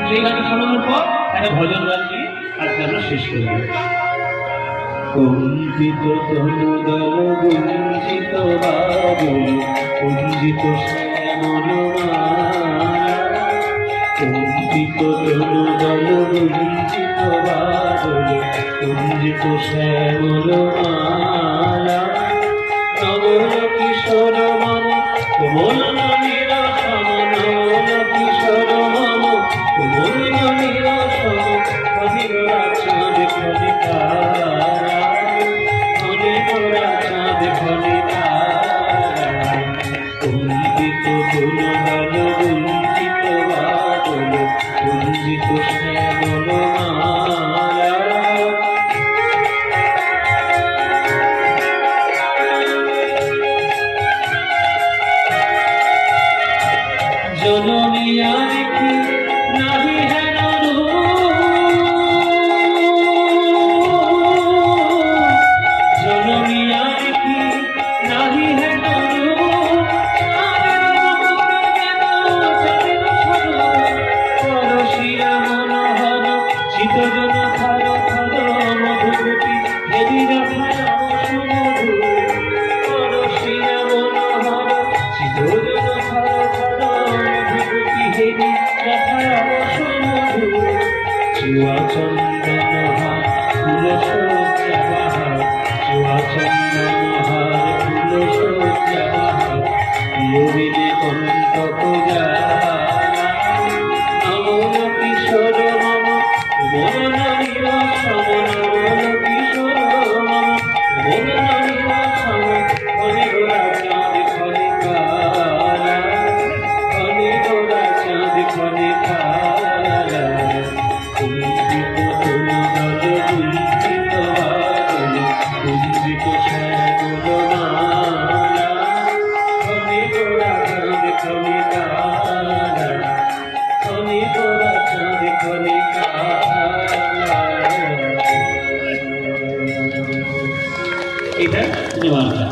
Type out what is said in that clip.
সেই গান শোনানোর পর একটা ভজন গান দিয়ে আজকে আমরা শেষ করি। কম্পিত তনুদল গুঞ্জিত বাদল কুঞ্জিত শ্যামল কম্পিত তনুদল গুঞ্জিত বাদল কুঞ্জিত শ্যামল মালা নবল কিশোর মম কোমল ননীর সম নবল কিশোর মম কোমল ননীর সম অধীর চাঁদ খনিকারা অনেকরা চাঁদ খনিকারা কম্পিত তনুদল গুঞ্জিত বাদল কুঞ্জিত শ্যামল মালা। जनमिया देखी नहीं है जनमिया देखी नहीं है परशिया मनोहर शीतजन थर थर मधुमती हेरी रखार सुमधु परशिया मनोहर शीतजन थर थर चुआ चंदन हार फूल सज्जाबाहार चुआ चंदन हार फूल सज्जाबाहार योगिनी कंठ पूजारा नमन किशोर मम कोमल ननीर सम नमन किशोर मम कोमल ननीर सम खनिगोरा चाँद खनिकारा खनिगोरा चाँद खनिकारा कुंजित तनुदल गुंजित बादल कुंजित श्यामल माला खनिगोरा चाँद खनिकारा खनिगोरा चाँद खनिकारा। এটা নিবারণ।